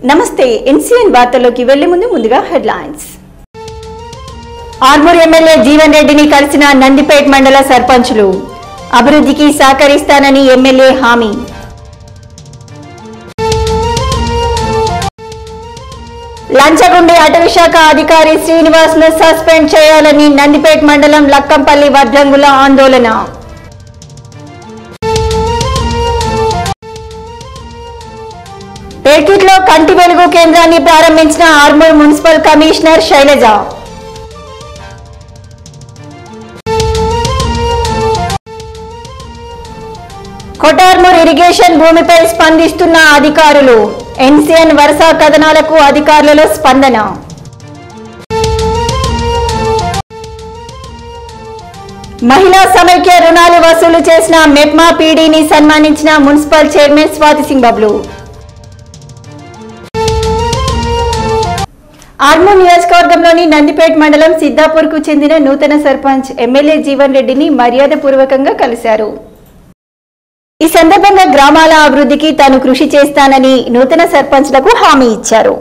నమస్తే ఎన్సీఎన్ వార్తల్లోకి వెళ్లే ముందుగా హెడ్లైన్స్. ఆర్మూర్ ఎమ్మెల్యే జీవన్ రెడ్డిని కలిసిన నందిపేట్ మండల సర్పంచులు. అభివృద్ధికి సహకరిస్తానని ఎమ్మెల్యే హామీ. లంచగొండి అటవీశాఖ అధికారి శ్రీనివాస్ ను సస్పెండ్ చేయాలని నందిపేట్ మండలం లక్కంపల్లి వడ్లంగుల ఆందోళన. పేర్కిట్లో కంటి వెలుగు కేంద్రాన్ని ప్రారంభించిన Armoor municipal commissioner Sailaja. Kotarmoor irrigation భూమిపై స్పందిస్తున్న అధికారులు. ఎన్సీఎన్ వరుస కథనాలకు అధికారులలో స్పందన. మహిళా సమైక్య రుణాలు వసూలు చేసిన మెప్మా పీడీని సన్మానించిన మున్సిపల్ చైర్మన్ స్వాతి సింగ్ బబ్లు. ఆర్మూర్ నియోజకవర్గంలోని నందిపేట్ మండలం సిద్దాపూర్ కు చెందిన నూతన సర్పంచ్ ఎమ్మెల్యే జీవన్ రెడ్డిని మర్యాదపూర్వకంగా కలిశారు. ఈ సందర్భంగా గ్రామాల అభివృద్ధికి తాను కృషి చేస్తానని నూతన సర్పంచ్లకు హామీ ఇచ్చారు.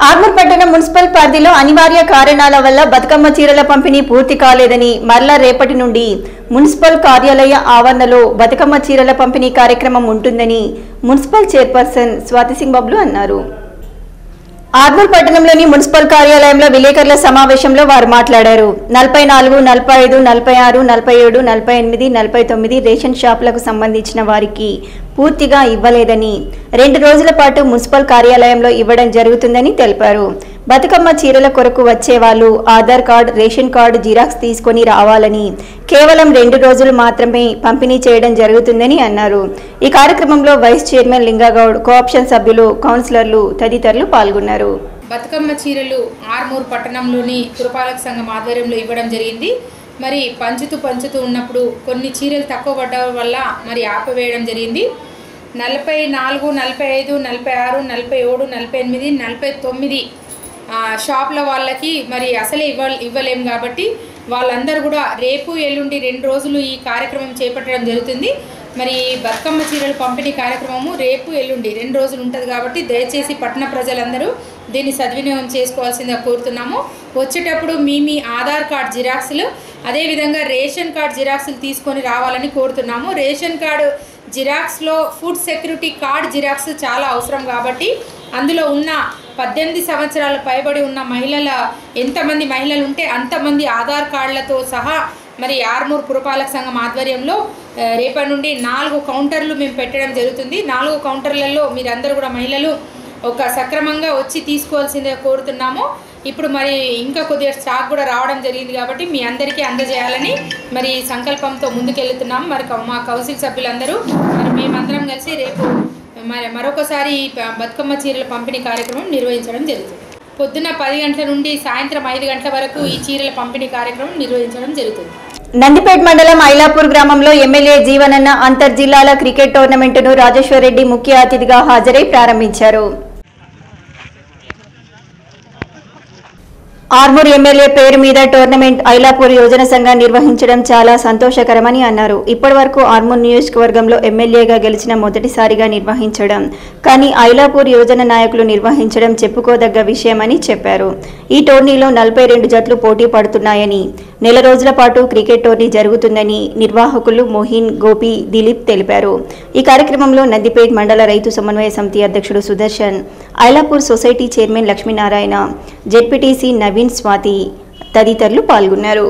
ఆర్మూర్ పట్టణ మున్సిపల్ పరిధిలో అనివార్య కారణాల వల్ల బతుకమ్మ చీరల పంపిణీ పూర్తి కాలేదని, మరలా రేపటి నుండి మున్సిపల్ కార్యాలయ ఆవరణలో బతుకమ్మ చీరల పంపిణీ కార్యక్రమం ఉంటుందని మున్సిపల్ చైర్పర్సన్ స్వాతి సింగ్ బబ్లు అన్నారు. ఆర్మూర్ పట్టణంలోని మున్సిపల్ కార్యాలయంలో విలేకరుల సమావేశంలో వారు మాట్లాడారు. 44, 45, 46, 47, 48, 49 రేషన్ షాపులకు సంబంధించిన వారికి పూర్తిగా ఇవ్వలేదని, 2 రోజుల పాటు మున్సిపల్ కార్యాలయంలో ఇవ్వడం జరుగుతుందని తెలిపారు. బతుకమ్మ చీరల కొరకు వచ్చే వాళ్ళు Aadhaar card, ration card xerox తీసుకొని రావాలని, కేవలం 2 రోజులు మాత్రమే పంపిణీ చేయడం జరుగుతుందని అన్నారు. ఈ కార్యక్రమంలో వైస్ చైర్మన్ లింగగౌడ్, కోఆప్షన్ సభ్యులు, కౌన్సిలర్లు తదితరులు పాల్గొన్నారు. బతుకమ్మ చీరలు ఆర్మూర్ పట్టణంలోని పురపాలక సంఘం ఆధ్వర్యంలో ఇవ్వడం జరిగింది. మరి పంచుతూ ఉన్నప్పుడు కొన్ని చీరలు తక్కువ పడ్డం వల్ల మరి ఆపివేయడం జరిగింది. 44, 45, 46, 47, 48, 49 షాప్ల వాళ్ళకి మరి అసలే ఇవ్వలేము కాబట్టి వాళ్ళందరూ కూడా రేపు ఎల్లుండి 2 రోజులు ఈ కార్యక్రమం చేపట్టడం జరుగుతుంది. మరి బతుకమ్మ చీరలు పంపిణీ కార్యక్రమము రేపు ఎల్లుండి 2 రోజులు ఉంటుంది కాబట్టి దయచేసి పట్టణ ప్రజలందరూ దీన్ని సద్వినియోగం చేసుకోవాల్సిందిగా కోరుతున్నాము. వచ్చేటప్పుడు మీ ఆధార్ కార్డ్ జిరాక్స్లు, అదేవిధంగా రేషన్ కార్డ్ జిరాక్స్లు తీసుకొని రావాలని కోరుతున్నాము. రేషన్ కార్డు జిరాక్స్లో ఫుడ్ సెక్యూరిటీ కార్డ్ జిరాక్స్ చాలా అవసరం కాబట్టి అందులో ఉన్న 18 సంవత్సరాల పైబడి ఉన్న ఎంతమంది మహిళలు ఉంటే అంతమంది ఆధార్ కార్డులతో సహా మరి ఆర్మూర్ పురపాలక సంఘం ఆధ్వర్యంలో రేపటి నుండి 4 కౌంటర్లు మేము పెట్టడం జరుగుతుంది. 4 కౌంటర్లలో మీరందరూ కూడా మహిళలు సక్రమంగా వచ్చి తీసుకోవాల్సిందే కోరుతున్నాము. ఇప్పుడు మరి ఇంకా కొద్దిగా స్టాక్ కూడా రావడం జరిగింది కాబట్టి మీ అందరికీ అందజేయాలని మరి సంకల్పంతో ముందుకెళ్తున్నాము. మరి మా కౌన్సిల్ సభ్యులందరూ మరి మేమందరం కలిసి రేపు మరొకసారి బతుకమ్మ చీరల పంపిణీ కార్యక్రమం నిర్వహించడం జరుగుతుంది. పొద్దున 10 గంటల నుండి సాయంత్రం 5 గంటల వరకు ఈ చీరల పంపిణీ కార్యక్రమం నిర్వహించడం జరుగుతుంది. నందిపేట్ మండలం ఐలాపూర్ గ్రామంలో ఎమ్మెల్యే జీవనన్న అంతర్ జిల్లాల క్రికెట్ టోర్నమెంటును రాజేశ్వర్ రెడ్డి ముఖ్య అతిథిగా హాజరై ప్రారంభించారు. ఆర్మూర్ ఎమ్మెల్యే పేరు మీద టోర్నమెంట్ ఐలాపూర్ యోజన సంఘం నిర్వహించడం చాలా సంతోషకరమని అన్నారు. ఇప్పటి వరకు ఆర్మూర్ నియోజకవర్గంలో ఎమ్మెల్యేగా గెలిచిన మొదటిసారిగా నిర్వహించడం, కానీ ఐలాపూర్ యోజన నాయకులు నిర్వహించడం చెప్పుకోదగ్గ విషయమని చెప్పారు. ఈ టోర్నీలో 42 జట్లు పోటీ పడుతున్నాయని, నెల రోజుల పాటు క్రికెట్ టోర్నీ జరుగుతుందని నిర్వాహకులు మోహిన్, గోపి, దిలీప్ తెలిపారు. ఈ కార్యక్రమంలో నందిపేట్ మండల రైతు సమన్వయ సమితి అధ్యక్షుడు Sudarshan, Ailapur society chairman Lakshminarayana, ZPTC Naveen, Swathi తదితరులు పాల్గొన్నారు.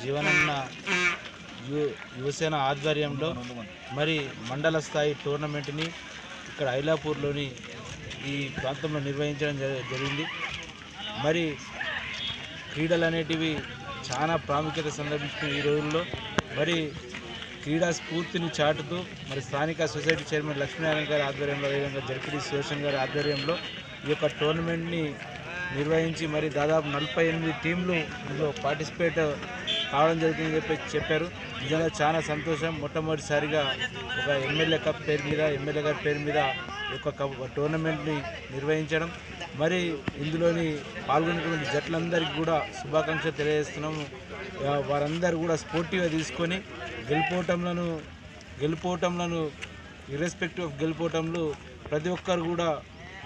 జీవనన్న యువసేన ఆధ్వర్యంలో మరి మండల స్థాయి టోర్నమెంట్ని ఇక్కడ ఐలాపూర్లోని ఈ ప్రాంతంలో నిర్వహించడం జరిగింది. మరి క్రీడలు అనేటివి చాలా ప్రాముఖ్యత సందర్భించుకున్న ఈ రోజుల్లో మరి క్రీడా స్ఫూర్తిని చాటుతూ మరి స్థానిక సొసైటీ చైర్మన్ లక్ష్మీనారాయణ గారి ఆధ్వర్యంలో, అదేవిధంగా జడ్పీటీ శివశంకర్ గారి ఆధ్వర్యంలో ఈ యొక్క టోర్నమెంట్ని నిర్వహించి మరి దాదాపు 48 టీంలు ఇందులో పార్టిసిపేట్ కావడం జరుగుతుందని చెప్పారు. నిజంగా చాలా సంతోషం. మొట్టమొదటిసారిగా ఒక ఎమ్మెల్యే కప్ పేరు మీద, ఎమ్మెల్యే గారి పేరు మీద ఒక టోర్నమెంట్ని నిర్వహించడం, మరి ఇందులోని పాల్గొన్నటువంటి జట్లందరికీ కూడా శుభాకాంక్షలు తెలియజేస్తున్నాము. వారందరూ కూడా స్పోర్టివ్గా తీసుకొని గెలుపోవటంలను ఇర్రెస్పెక్టివ్ ఆఫ్ గెలుపోవటంలో ప్రతి ఒక్కరు కూడా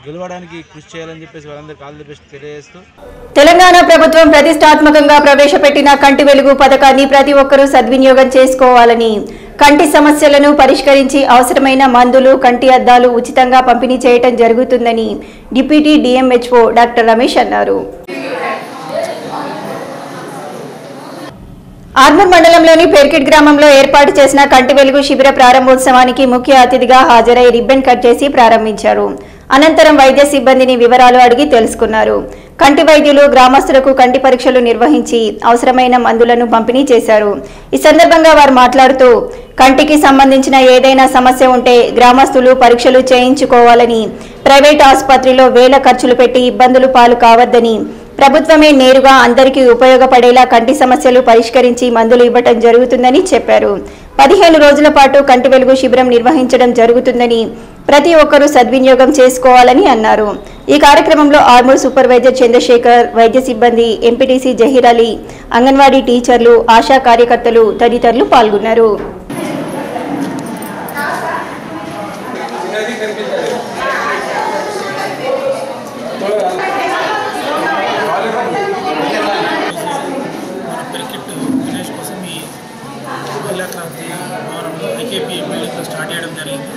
గెలవడానికి కృషి చేయాలని చెప్పేసి వారందరికీ ఆల్ ది బెస్ట్ తెలియజేస్తూ, తెలంగాణ ప్రభుత్వం ప్రతిష్టాత్మకంగా ప్రవేశపెట్టిన కంటి వెలుగు పథకాన్ని ప్రతి ఒక్కరూ సద్వినియోగం చేసుకోవాలని, కంటి సమస్యలను పరిష్కరించి అవసరమైన మందులు, కంటి అద్దాలు ఉచితంగా పంపిణీ చేయడం జరుగుతుందని డిప్యూటీ డిఎంహెచ్ఓ డాక్టర్ రమేష్ అన్నారు. ఆర్మూర్ మండలంలోని పేర్కిట్ గ్రామంలో ఏర్పాటు చేసిన కంటి వెలుగు శిబిర ప్రారంభోత్సవానికి ముఖ్య అతిథిగా హాజరై రిబ్బన్ కట్ చేసి ప్రారంభించారు. అనంతరం వైద్య సిబ్బందిని వివరాలు అడిగి తెలుసుకున్నారు. కంటి వైద్యులు గ్రామస్తులకు కంటి పరీక్షలు నిర్వహించి అవసరమైన మందులను పంపిణీ చేశారు. ఈ సందర్భంగా వారు మాట్లాడుతూ కంటికి సంబంధించిన ఏదైనా సమస్య ఉంటే గ్రామస్తులు పరీక్షలు చేయించుకోవాలని, ప్రైవేట్ ఆసుపత్రిలో వేల ఖర్చులు పెట్టి ఇబ్బందులు పాలు కావద్దని, ప్రభుత్వమే నేరుగా అందరికీ ఉపయోగపడేలా కంటి సమస్యలు పరిష్కరించి మందులు ఇవ్వటం జరుగుతుందని చెప్పారు. 15 రోజుల పాటు కంటి వెలుగు శిబిరం నిర్వహించడం జరుగుతుందని, ప్రతి ఒక్కరూ సద్వినియోగం చేసుకోవాలని అన్నారు. ఈ కార్యక్రమంలో ఆర్మూర్ సూపర్వైజర్ చంద్రశేఖర్, వైద్య సిబ్బంది, ఎంపీటీసీ జహీర్ అలీ, అంగన్వాడీ టీచర్లు, ఆశా కార్యకర్తలు తదితరులు పాల్గొన్నారు. స్టార్ట్ చేయడం జరిగింది.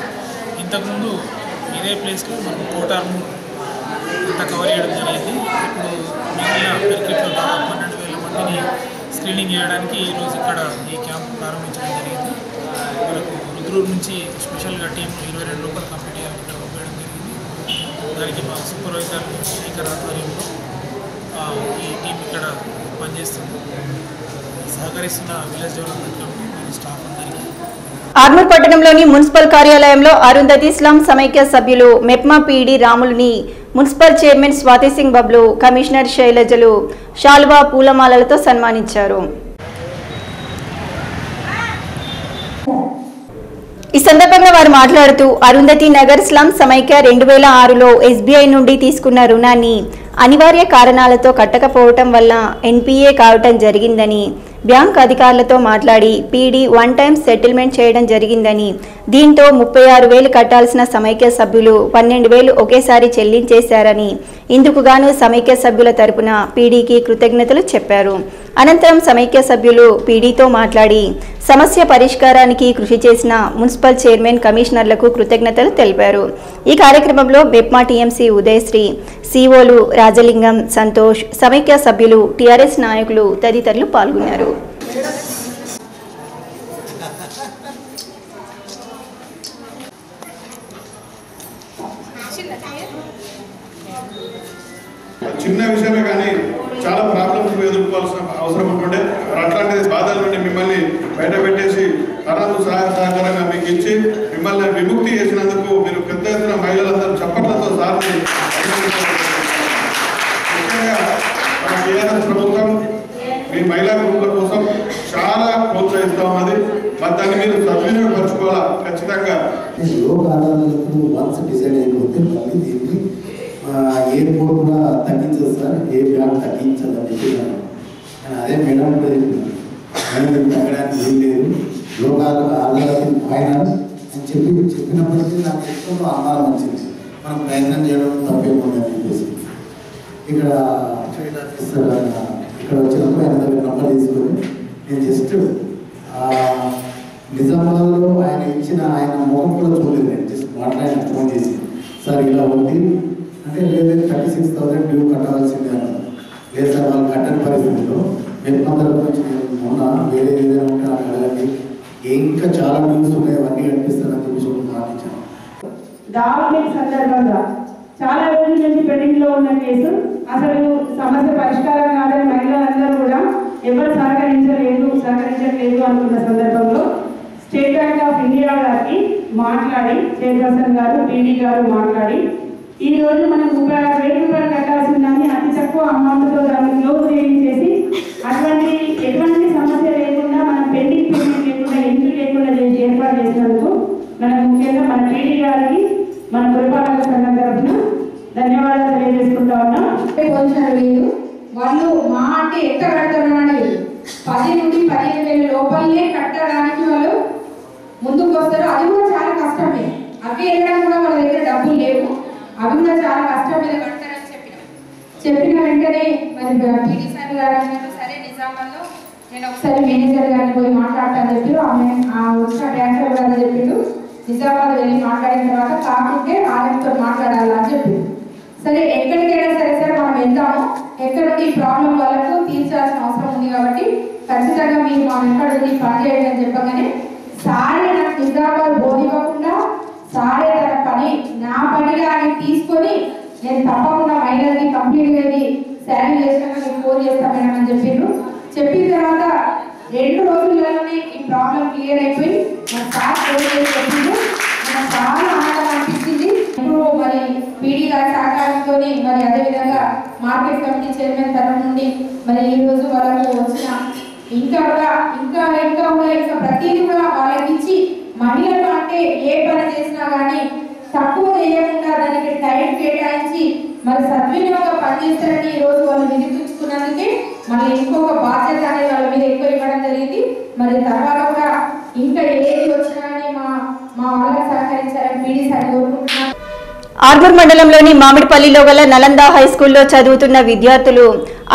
ఇంతకుముందు ఇదే ప్లేస్లో మనం కోటార్మూర్ అంతా కవర్ చేయడం జరిగింది. ఇప్పుడు మిగిలిన పెరికెట్లో దాదాపు 12,000 మందిని స్క్రీనింగ్ చేయడానికి ఈరోజు ఇక్కడ ఈ క్యాంప్ ప్రారంభించడం జరిగింది. మనకు రుద్రూరు నుంచి స్పెషల్గా టీం 22 లోకల్ కంప్లీట్ చేయాలని ఇక్కడ పంపించడం జరిగింది. దానికి మా సూపర్వైజర్ శేఖర్ ఆధ్వర్యంలో ఈ టీం ఇక్కడ పనిచేస్తుంది. సహకరిస్తున్న విలేజ్ డెవలప్మెంట్ కమిటీ మరియు స్టాఫ్ అందరికీ. ఆర్మూర్ పట్టణంలోని మున్సిపల్ కార్యాలయంలో అరుంధతి స్లమ్ సమైక్య సభ్యులు మెప్మా పీడీ రాములుని municipal chairman Swathi Singh Bablu, commissioner శైలజలు శాల్వా పూలమాలలతో సన్మానించారు. ఈ సందర్భంగా వారు మాట్లాడుతూ అరుంధతి నగర్ స్లమ్ సమైక్య 2006లో ఎస్బీఐ నుండి తీసుకున్న రుణాన్ని అనివార్య కారణాలతో కట్టకపోవటం వల్ల ఎన్పీఏ కావటం జరిగిందని, బ్యాంక్ అధికారులతో మాట్లాడి పీడీ 1 టైం సెటిల్మెంట్ చేయడం జరిగిందని, దీంతో 36,000 కట్టాల్సిన సమైక్య సభ్యులు 12,000 ఒకేసారి చెల్లించేశారని, ఇందుకుగాను సమైక్య సభ్యుల తరపున పీడీకి కృతజ్ఞతలు చెప్పారు. అనంతరం సమైక్య సభ్యులు పీడీతో మాట్లాడి సమస్య పరిష్కారానికి కృషి చేసిన మున్సిపల్ చైర్మన్, కమిషనర్లకు కృతజ్ఞతలు తెలిపారు. ఈ కార్యక్రమంలో మెప్మా టీఎంసీ ఉదయశ్రీ, సిఓలు రాజలింగం, సంతోష్, సమైక్య సభ్యులు, టీఆర్ఎస్ నాయకులు తదితరులు పాల్గొన్నారు. చిన్న విషయమే కానీ చాలా ప్రాబ్లమ్స్ ఎదుర్కోవాల్సిన అవసరం ఉంటుండే. అట్లాంటి బాధల నుండి మిమ్మల్ని బయట పెట్టేసి తనకు సహకారంగా మీకు ఇచ్చి మిమ్మల్ని విముక్తి చేసినందుకు మీరు పెద్ద ఎత్తున మహిళలందరూ చప్పట్లతో సార్ని ముఖ్యంగా మన టీఆర్ఎస్ ప్రభుత్వం మీ మహిళా గ్రూపుల కోసం చాలా ప్రోత్సహిస్తూ ఉన్నది. మరి దాన్ని మీరు సద్వినియోగపరచుకోవాలా ఖచ్చితంగా. డిసైడ్ అయిపోతే మళ్ళీ దీన్ని ఎయిర్పోర్ట్ కూడా తగ్గించదు సార్, ఏ బ్యాంక్ తగ్గించదని చెప్పి నేను అదే మేడం మేడం తగ్గడానికి ఏం లేదు, లోకాలు ఆధారాలు ఫైనల్ అని చెప్పినప్పటికీ నాకు ఎక్కువ ఆహారం వచ్చింది. మనం ప్రయత్నం చేయడం తప్పేమని చెప్పేసి ఇక్కడ ఇక్కడ వచ్చినప్పుడు ఆయన దగ్గర నంబర్ తీసుకొని నేను జస్ట్ నిజామాబాద్లో ఆయన ఇచ్చిన ఆయన ముఖం కూడా చూడలేదు. నేను జస్ట్ మాట్లాడిన ఫోన్ చేసి సార్ ఇలా ఉంది అంటే లేదు 36,000 డ్యూ కట్టాల్సిందే అన్నారు. లేదు సార్ వాళ్ళు కట్టని పరిస్థితుల్లో మెప్మా తరపు నుంచి నేను మొన్న వేరే ఏదైనా ఉంటే నాకు అడగండి, ఇంకా చాలా డ్యూస్ ఉన్నాయి అవన్నీ కనిపిస్తానని చెప్పి మాటించాను. దావీ సందర్భంగా చాలా రోజుల నుంచి పెండింగ్ లో ఉన్న కేసు అసలు సమస్య పరిష్కారం కాదని మహిళలందరూ కూడా ఎవరు సహకరించలేదు అనుకున్న సందర్భంలో స్టేట్ బ్యాంక్ ఆఫ్ ఇండియా గారికి మాట్లాడి, చైర్పర్సన్ గారు, పీడీ గారు మాట్లాడి, ఈ రోజు మనం 36,000 రూపాయలు కట్టాల్సిందని అతి తక్కువ అమౌంట్తో దాన్ని క్లోజ్ చేయించేసి ఎటువంటి సమస్య లేకుండా మనం పెండింగ్ పేమెంట్ లేకుండా ఎంట్రీ లేకుండా చేసి ఏర్పాటు చేసినందుకు మనకు ముఖ్యంగా మన పీడీ గారికి మన పురపాలక సంఘం తరఫున ధన్యవాదాలు తెలియజేసుకుంటా ఉన్నాం. వీళ్ళు వాళ్ళు మా అంటే ఎంత కడతారని 10 నుండి 15,000 లోపలనే కట్టడానికి వాళ్ళు ముందుకు వస్తారు. అది కూడా చాలా కష్టమే. అవి వెళ్ళడానికి కూడా వాళ్ళ దగ్గర డబ్బులు లేవు. అవి కూడా చాలా కష్టం మీద కడతారని చెప్పిన వెంటనే మరి పీడీ సార్ గారు సరే నిజామాబాద్లో నేను ఒకసారి మేనేజర్ గారిని పోయి మాట్లాడతానని చెప్పి వచ్చిన బ్యాంక్ గారు చెప్పిండు. నిజామాబాద్ వెళ్ళి మాట్లాడిన తర్వాత కాకుంటే ఆయనతో మాట్లాడాలని చెప్పిండు. సరే ఎక్కడికైనా సరే సార్ మనం వెళ్తాము, ఎక్కడ ఈ ప్రాబ్లం వాళ్ళకు తీర్చాల్సిన అవసరం ఉంది కాబట్టి ఖచ్చితంగా మీరు మా వెంకట పని చేయండి అని చెప్పగానే సారే నాకు నిజామాబాద్ బోధివ్వకుండా సారే తన పని నా పనిగా ఆయన తీసుకొని నేను తప్పకుండా మహిళలకి కంప్లీట్ అయ్యి శారీ చేసినాక నేను ఫోన్ చేస్తామని చెప్పిండ్రు. చెప్పిన తర్వాత 2 రోజుల్లోనే ఈ ప్రాబ్లం క్లియర్ అయిపోయి మన సార్ ఫోన్ చేసి చెప్పిండు. నాకు చాలా ఆనందం అనిపించింది. ఇప్పుడు మరి పీడీ గారి సహకారంతో మరి అదేవిధంగా మార్కెట్ కమిటీ చైర్మన్ తరఫు నుండి మరి ఈ రోజు వాళ్ళకు వచ్చిన ఇంకా ప్రతిదీ కూడా వాళ్ళకి ఇచ్చి మహిళలు అంటే ఏ పని చేసినా కానీ తక్కువ చేయకుండా దానికి టైం కేటాయించి మరి సద్వినియోగంగా పనిచేస్తారని ఈ రోజు వాళ్ళు నిరూపించుకున్నందుకే మళ్ళీ ఇంకొక బాధ్యత అనేది వాళ్ళ మీద ఎక్కువ ఇవ్వడం జరిగింది. మరి తర్వాత కూడా ఇంకా ఏది వచ్చినా కానీ మా వాళ్ళకి సహకరించాలని పీడీ సార్ కోరుకుంటున్నాను. ఆర్మూర్ మండలంలోని మామిడిపల్లిలో గల నలంద హై స్కూల్లో చదువుతున్న విద్యార్థులు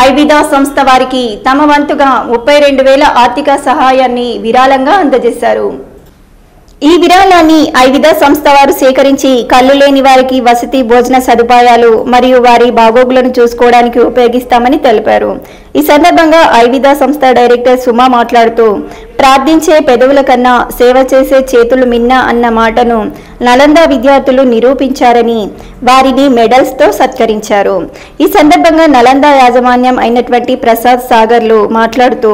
ఐవిదా సంస్థ వారికి తమ వంతుగా 32,000 ఆర్థిక సహాయాన్ని విరాళంగా అందజేశారు. ఈ విరాళాన్ని ఐవిదా సంస్థ వారు సేకరించి కళ్ళు లేని వారికి వసతి, భోజన సదుపాయాలు మరియు వారి బాగోగులను చూసుకోవడానికి ఉపయోగిస్తామని తెలిపారు. ఈ సందర్భంగా ఐవిదా సంస్థ డైరెక్టర్ సుమా మాట్లాడుతూ, ప్రార్థించే పెదవుల కన్నా సేవ చేసే చేతులు మిన్న అన్న మాటను నలంద విద్యార్థులు నిరూపించారని వారిని మెడల్స్తో సత్కరించారు. ఈ సందర్భంగా నలంద యాజమాన్యం అయినటువంటి ప్రసాద్ సాగర్లు మాట్లాడుతూ,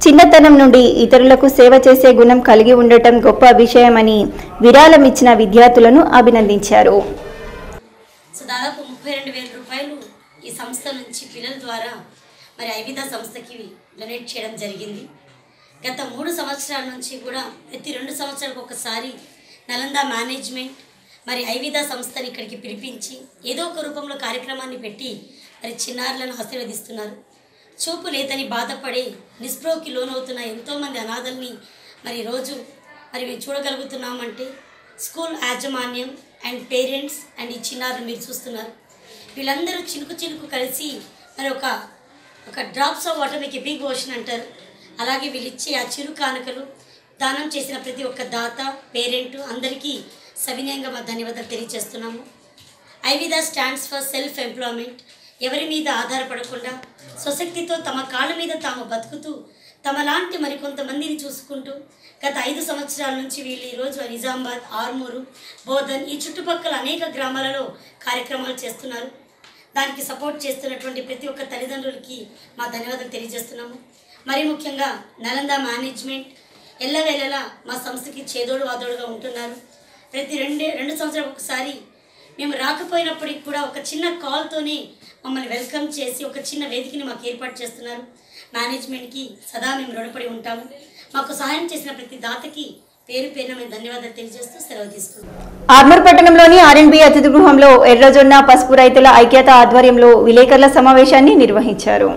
చిన్నతనం నుండి ఇతరులకు సేవ చేసే గుణం కలిగి ఉండటం గొప్ప విషయమని విరాళం ఇచ్చిన విద్యార్థులను అభినందించారు. దాదాపు 32,000 రూపాయలు ఈ సంస్థ నుంచి పిల్లల ద్వారా మరి ఐవిదా సంస్థకి డొనేట్ చేయడం జరిగింది. గత 3 సంవత్సరాల నుంచి కూడా ప్రతి 2 సంవత్సరాలకు ఒకసారి నలంద మేనేజ్మెంట్ మరి ఐవిదా సంస్థని ఇక్కడికి పిలిపించి ఏదో ఒక రూపంలో కార్యక్రమాన్ని పెట్టి మరి చిన్నారులను ఆశీర్వదిస్తున్నారు. చూపు లేదని బాధపడే నిస్పృహకి లోనవుతున్న ఎంతోమంది అనాథల్ని మరి రోజు మరి మేము చూడగలుగుతున్నామంటే స్కూల్ యాజమాన్యం అండ్ పేరెంట్స్ అండ్ ఈ చిన్నారులు మీరు చూస్తున్నారు. వీళ్ళందరూ చినుకు కలిసి మరి ఒక డ్రాప్స్ ఆఫ్ వాటర్ మీకు బిగ్ ఓషన్ అంటారు. అలాగే వీళ్ళు ఇచ్చే ఆ చిరు కానుకలు దానం చేసిన ప్రతి ఒక్క దాత, పేరెంట్ అందరికీ సవినయంగా మా ధన్యవాదాలు తెలియజేస్తున్నాము. ఐవిదా స్టాండ్స్ ఫర్ సెల్ఫ్ ఎంప్లాయ్మెంట్. ఎవరి మీద ఆధారపడకుండా స్వశక్తితో తమ కాళ్ళ మీద తాము బతుకుతూ తమలాంటి మరికొంతమందిని చూసుకుంటూ గత 5 సంవత్సరాల నుంచి వీళ్ళు ఈరోజు నిజామాబాద్, ఆర్మూరు, బోధన్ ఈ చుట్టుపక్కల అనేక గ్రామాలలో కార్యక్రమాలు చేస్తున్నారు. దానికి సపోర్ట్ చేస్తున్నటువంటి ప్రతి ఒక్క తల్లిదండ్రులకి మా ధన్యవాదాలు తెలియజేస్తున్నాము. మరి ముఖ్యంగా నలంద మేనేజ్మెంట్ ఎల్లవేళలా మా సంస్థకి చేదోడు వాదోడుగా ఉంటున్నారు. ప్రతి 2 సంవత్సరాలకు ఒకసారి మేము రాకపోయినప్పటికి కూడా ఒక చిన్న కాల్తోనే మమ్మల్ని వెల్కమ్ చేసి ఒక చిన్న వేదికని మాకు ఏర్పాటు చేస్తున్నారు. మేనేజ్మెంట్కి సదా మేము రుణపడి ఉంటాము. మాకు సహాయం చేసిన ప్రతి దాతకి పేరు పేరున మేము ధన్యవాదాలు తెలియజేస్తూ సెలవు తీసుకున్నాం. ఆర్మూర్ పట్టణంలోని ఆర్ఎండ్బి అతిథి గృహంలో ఎర్రజొన్న పసుపు రైతుల ఐక్యత ఆధ్వర్యంలో విలేకరుల సమావేశాన్ని నిర్వహించారు.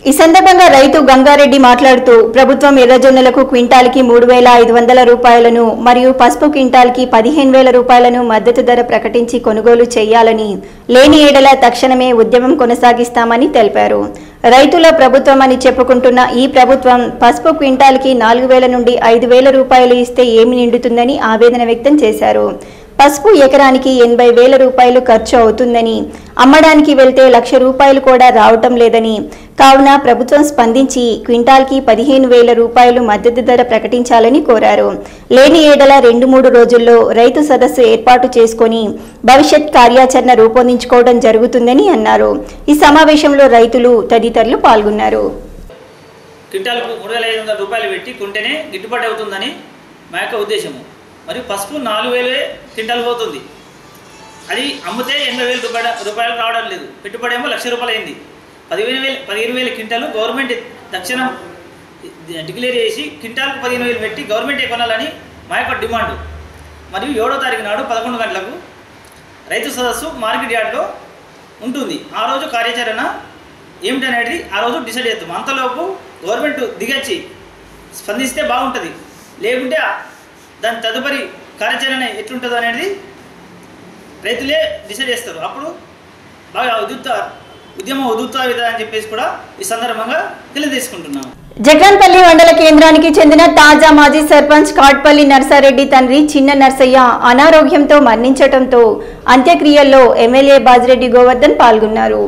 ఈ సందర్భంగా రైతు గంగారెడ్డి మాట్లాడుతూ, ప్రభుత్వం ఎర్రజొన్నలకు క్వింటాల్కి 3,500 రూపాయలను మరియు పసుపు క్వింటాల్కి 15,000 రూపాయలను మద్దతు ధర ప్రకటించి కొనుగోలు చేయాలని, లేని ఏడల తక్షణమే ఉద్యమం కొనసాగిస్తామని తెలిపారు. రైతుల ప్రభుత్వం అని చెప్పుకుంటున్న ఈ ప్రభుత్వం పసుపు క్వింటాల్కి 4,000 నుండి 5,000 రూపాయలు ఇస్తే ఏమి నిండుతుందని ఆవేదన వ్యక్తం చేశారు. పసుపు ఎకరానికి 80,000 రూపాయలు ఖర్చు అవుతుందని, అమ్మడానికి వెళ్తే 1,00,000 రూపాయలు కూడా రావటం లేదని, కావున ప్రభుత్వం స్పందించి క్వింటాల్కి 15,000 రూపాయలు మద్దతు ధర ప్రకటించాలని కోరారు. లేని ఏడల 2-3 రోజుల్లో రైతు సదస్సు ఏర్పాటు చేసుకుని భవిష్యత్ కార్యాచరణ రూపొందించుకోవడం జరుగుతుందని అన్నారు. ఈ సమావేశంలో రైతులు తదితరులు పాల్గొన్నారు. క్వింటాల్కు 3,500 రూపాయలు పెట్టి కొంటేనే గిట్టుబాటు అవుతుందని మా యొక్క ఉద్దేశము. మరియు పసుపు 4,000 క్వింటాలు పోతుంది. అది అమ్మితే 80,000 రూపాయలు రావడం లేదు. పెట్టుబడి ఏమో ₹1,00,000 అయింది. 15,000 క్వింటాలు గవర్నమెంట్ తక్షణం డిక్లేర్ చేసి క్వింటాల్కు 15,000 పెట్టి గవర్నమెంటే కొనాలని మా యొక్క డిమాండ్. మరియు 7వ తారీఖు నాడు 11 గంటలకు రైతు సదస్సు మార్కెట్ యార్డ్లో ఉంటుంది. ఆ రోజు కార్యాచరణ ఏమిటనేది ఆ రోజు డిసైడ్ చేస్తాం. అంతలోపు గవర్నమెంట్ దిగచ్చి స్పందిస్తే బాగుంటుంది. లేకుంటే దాని తదుపరి కార్యాచరణ ఎట్లుంటుందో అనేది రైతులే డిసైడ్ చేస్తారు. అప్పుడు బాగా ఉద్యమం విధాలని చెప్పేసి కూడా ఈ సందర్భంగా తెలియజేసుకుంటున్నాము. జగన్పల్లి మండల కేంద్రానికి చెందిన తాజా మాజీ సర్పంచ్ కాట్పల్లి నర్సారెడ్డి తండ్రి చిన్న నర్సయ్య అనారోగ్యంతో మరణించడంతో అంత్యక్రియల్లో ఎమ్మెల్యే బాజిరెడ్డి గోవర్ధన్ పాల్గొన్నారు.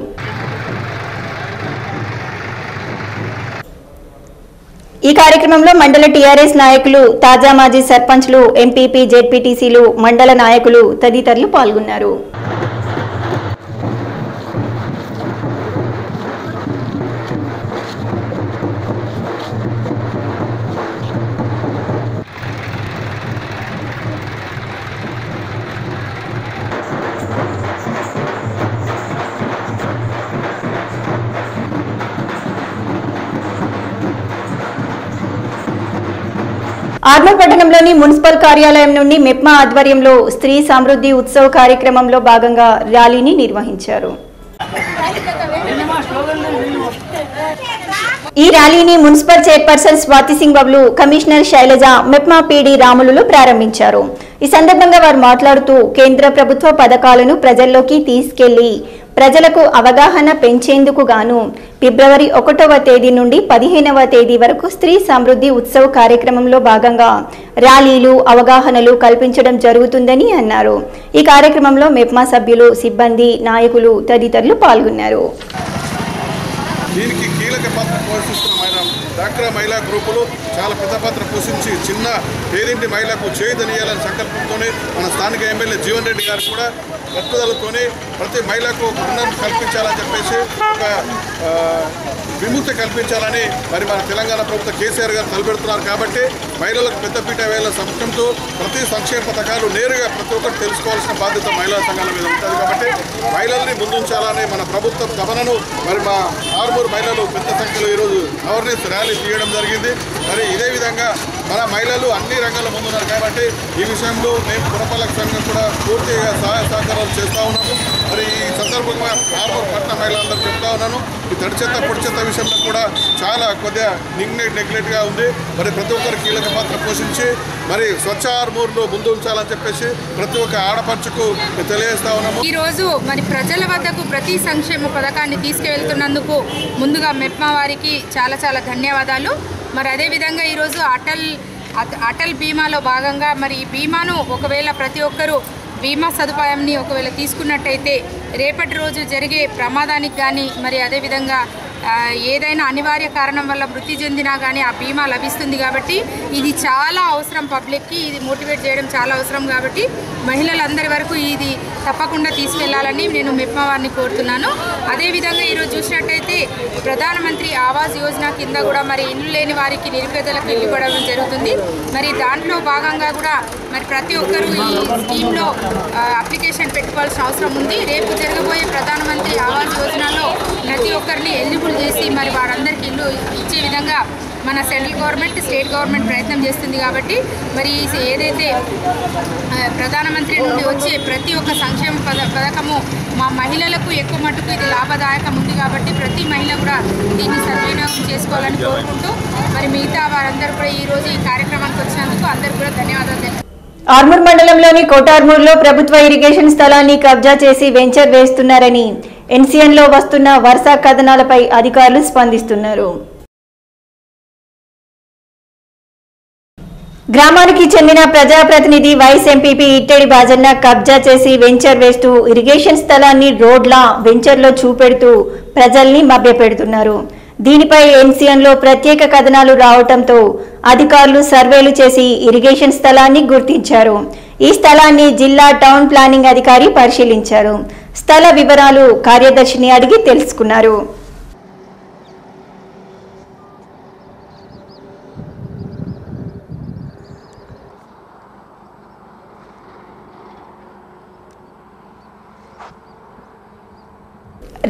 ఈ కార్యక్రమంలో మండల టీఆర్ఎస్ నాయకులు, తాజా మాజీ సర్పంచ్లు, ఎంపీపీ, జెడ్పీటీసీలు, మండల నాయకులు తదితరులు పాల్గొన్నారు. ఆర్మూర్ పట్టణంలోని మున్సిపల్ కార్యాలయం నుండి మెప్మా ఆధ్వర్యంలో స్త్రీ సమృద్ధి ఉత్సవ్ కార్యక్రమంలో భాగంగా ర్యాలీని నిర్వహించారు. ఈ ర్యాలీని municipal chairperson Swathi Singh Bablu, commissioner Shailaja, MEPMA PD Ramulu ప్రారంభించారు. ఈ సందర్భంగా వారు మాట్లాడుతూ కేంద్ర ప్రభుత్వ పథకాలను ప్రజల్లోకి తీసుకెళ్లి ప్రజలకు అవగాహన పెంచేందుకు గాను ఫిబ్రవరి 1వ తేదీ నుండి 15వ తేదీ వరకు స్త్రీ సమృద్ధి ఉత్సవ్ కార్యక్రమంలో భాగంగా ర్యాలీలు, అవగాహనలు కల్పించడం జరుగుతుందని అన్నారు. ఈ కార్యక్రమంలో మెప్మా సభ్యులు, సిబ్బంది, నాయకులు తదితరులు పాల్గొన్నారు. దీనికి కీలక పాత్ర పోషిస్తున్న డాక్రా మహిళా గ్రూపులు చాలా పెద్ద పాత్ర పోషించి చిన్న పేరింటి మహిళకు చేయుదనియాలని సంకల్పంతోనే మన స్థానిక ఎమ్మెల్యే జీవన్ రెడ్డి గారు కూడా పట్టుదలతోనే ప్రతి మహిళకు రుణం కల్పించాలని చెప్పేసి ఒక విముక్తి కల్పించాలని మరి మన తెలంగాణ ప్రభుత్వ కేసీఆర్ గారు తలపెడుతున్నారు. కాబట్టి మహిళలకు పెద్దపీట వేల సంక్షంతో ప్రతి సంక్షేమ పథకాలు నేరుగా ప్రతి ఒక్కరు తెలుసుకోవాల్సిన బాధ్యత మహిళా సంఘాల మీద ఉంటుంది. కాబట్టి మహిళల్ని ముందుంచాలని మన ప్రభుత్వం గమనను మరి మా ఆర్మూర్ మహిళలు పెద్ద సంఖ్యలో ఈరోజు అవేర్నెస్ ర్యాలీ తీయడం జరిగింది. మరి ఇదే విధంగా మన మహిళలు అన్ని రంగాల్లో ముందున్నారు. కాబట్టి ఈ విషయంలో మేము పురపాలక సంఘం కూడా పూర్తిగా సహాయ సహకారాలు చేస్తూ ఉన్నాము. మరి ఈ సందర్భంగా ఆర్మూర్ పట్టణ మహిళలందరూ చెప్తా ఉన్నాను, ఈ తడి చెత్త పొడి చెత్త విషయంలో కూడా చాలా కొద్దిగా నెగ్లెక్ట్గా ఉంది. మరి ప్రతి ఒక్కరు కీలక పాత్ర పోషించి మరి స్వచ్ఛ ఆర్మూర్ను ముందు ఉంచాలని చెప్పేసి ప్రతి ఒక్క ఆడపడుచుకు తెలియజేస్తా ఉన్నాము. ఈరోజు మరి ప్రజల వద్దకు ప్రతి సంక్షేమ పథకాన్ని తీసుకువెళ్తున్నందుకు ముందుగా మెప్మా వారికి చాలా చాలా ధన్యవాదాలు. మరి అదేవిధంగా ఈరోజు అటల్ బీమాలో భాగంగా మరి ఈ బీమాను ఒకవేళ ప్రతి ఒక్కరూ బీమా సదుపాయాన్ని ఒకవేళ తీసుకున్నట్టయితే రేపటి రోజు జరిగే ప్రమాదానికి కానీ మరి అదేవిధంగా ఏదైనా అనివార్య కారణం వల్ల మృతి చెందినా కానీ ఆ బీమా లభిస్తుంది. కాబట్టి ఇది చాలా అవసరం, పబ్లిక్కి ఇది మోటివేట్ చేయడం చాలా అవసరం. కాబట్టి మహిళలందరి వరకు ఇది తప్పకుండా తీసుకెళ్లాలని నేను మెప్మా వారిని కోరుతున్నాను. అదేవిధంగా ఈరోజు చూసినట్టయితే ప్రధానమంత్రి ఆవాస్ యోజన కింద కూడా మరి ఇల్లు లేని వారికి, నిరుపేదలకు ఇల్లు ఇవ్వడం జరుగుతుంది. మరి దాంట్లో భాగంగా కూడా మరి ప్రతి ఒక్కరూ ఈ స్కీమ్లో అప్లికేషన్ పెట్టుకోవాల్సిన అవసరం ఉంది. రేపు జరగబోయే ప్రధానమంత్రి ఆవాస్ యోజనలో ప్రతి ఒక్కరిని ఎలిజిబుల్ చేసి మరి వారందరికీ ఇల్లు ఇచ్చే విధంగా మన సెంట్రల్ గవర్నమెంట్, స్టేట్ గవర్నమెంట్ ప్రయత్నం చేస్తుంది. కాబట్టి మరి ఏదైతే ప్రధానమంత్రి నుండి వచ్చే ప్రతి ఒక్క సంక్షేమ పథకము మా మహిళలకు ఎక్కువ మట్టుకు ఇది లాభదాయకం ఉంది. కాబట్టి ప్రతి మహిళ కూడా దీన్ని సద్వినియోగం చేసుకోవాలని కోరుకుంటూ మరి మిగతా వారందరూ కూడా ఈరోజు ఈ కార్యక్రమానికి వచ్చినందుకు అందరూ కూడా ధన్యవాదాలు. ఆర్మూర్ మండలంలోని కోటార్మూర్లో ప్రభుత్వ ఇరిగేషన్ స్థలాన్ని కబ్జా చేసి వెంచర్ వేస్తున్నారని ఎన్సీఎన్లో వస్తున్న వరుస కథనాలపై అధికారులు స్పందిస్తున్నారు. గ్రామానికి చెందిన ప్రజాప్రతినిధి వైస్ ఎంపీపీ ఇట్టెడి బాజన్న కబ్జా చేసి వెంచర్ వేస్తూ ఇరిగేషన్ స్థలాన్ని రోడ్ల వెంచర్లో చూపెడుతూ ప్రజల్ని మభ్యపెడుతున్నారు. దీనిపై ఎన్సీఎన్లో ప్రత్యేక కథనాలు రావడంతో అధికారులు సర్వేలు చేసి ఇరిగేషన్ స్థలాన్ని గుర్తించారు. ఈ స్థలాన్ని జిల్లా టౌన్ ప్లానింగ్ అధికారి పరిశీలించారు. స్థల వివరాలు కార్యదర్శిని అడిగి తెలుసుకున్నారు.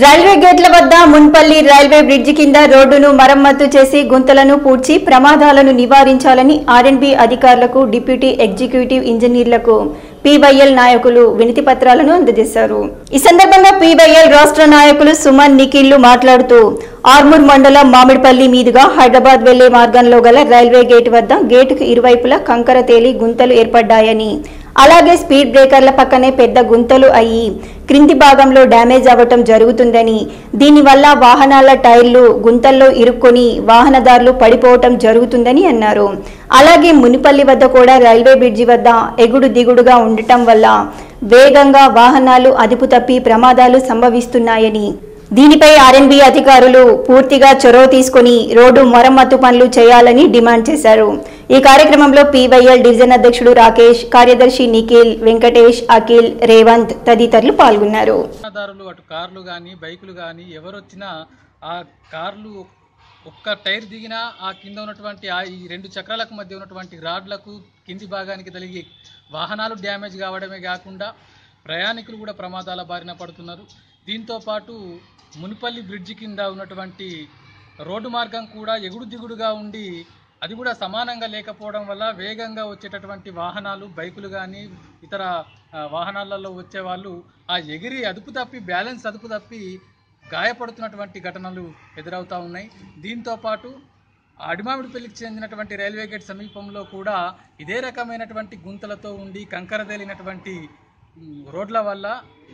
రైల్వే గేట్ల వద్ద మున్పల్లి రైల్వే బ్రిడ్జి కింద రోడ్డును మరమ్మతు చేసి గుంతలను పూడ్చి ప్రమాదాలను నివారించాలని ఆర్ఎండ్బి అధికారులకు డిప్యూటీ ఎగ్జిక్యూటివ్ ఇంజనీర్లకు పీవైఎల్ నాయకులు వినతి పత్రాలను అందజేశారు. ఈ సందర్భంగా పీవైఎల్ రాష్ట్ర నాయకులు సుమన్ నిఖిల్ మాట్లాడుతూ ఆర్మూర్ మండలం మామిడిపల్లి మీదుగా హైదరాబాద్ వెళ్లే మార్గంలో గల రైల్వే గేట్ వద్ద గేటుకు ఇరువైపులా కంకర తేలి గుంతలు ఏర్పడ్డాయని, అలాగే స్పీడ్ బ్రేకర్ల పక్కనే పెద్ద గుంతలు అయ్యి క్రింది భాగంలో డ్యామేజ్ అవ్వటం జరుగుతుందని, దీనివల్ల వాహనాల టైర్లు గుంతల్లో ఇరుక్కొని వాహనదారులు పడిపోవటం జరుగుతుందని అన్నారు. అలాగే మునిపల్లి వద్ద కూడా రైల్వే బ్రిడ్జి వద్ద ఎగుడు దిగుడుగా ఉండటం వల్ల వేగంగా వాహనాలు అదుపు తప్పి ప్రమాదాలు సంభవిస్తున్నాయని, దీనిపై ఆర్ఎండ్బి అధికారులు పూర్తిగా చొరవ తీసుకుని రోడ్డు మరమ్మతు పనులు చేయాలని డిమాండ్ చేశారు. ఈ కార్యక్రమంలో పీవైఎల్ డివిజన్ అధ్యక్షుడు రాకేష్, కార్యదర్శి నిఖిల్, వెంకటేష్, అఖిల్, రేవంత్ తదితరులు పాల్గొన్నారు. అటు కార్లు కానీ బైకులు కానీ ఎవరొచ్చినా ఆ కార్లు ఒక్క టైర్ దిగినా ఆ కింద ఉన్నటువంటి ఈ రెండు చక్రాలకు మధ్య ఉన్నటువంటి రాడ్లకు కింది భాగానికి తగిలి వాహనాలు డ్యామేజ్ కావడమే కాకుండా ప్రయాణికులు కూడా ప్రమాదాల బారిన పడుతున్నారు. దీంతో పాటు మునిపల్లి బ్రిడ్జి కింద ఉన్నటువంటి రోడ్డు మార్గం కూడా ఎగుడు దిగుడుగా ఉండి అది కూడా సమానంగా లేకపోవడం వల్ల వేగంగా వచ్చేటటువంటి వాహనాలు బైకులు కానీ ఇతర వాహనాలలో వచ్చే వాళ్ళు ఆ ఎగిరి అదుపు తప్పి బ్యాలెన్స్ అదుపు తప్పి గాయపడుతున్నటువంటి ఘటనలు ఎదురవుతూ ఉన్నాయి. దీంతో పాటు అడిమామిడిపల్లికి చెందినటువంటి రైల్వే గేట్ సమీపంలో కూడా ఇదే రకమైనటువంటి గుంతలతో ఉండి కంకర తేలినటువంటి రోడ్ల వల్ల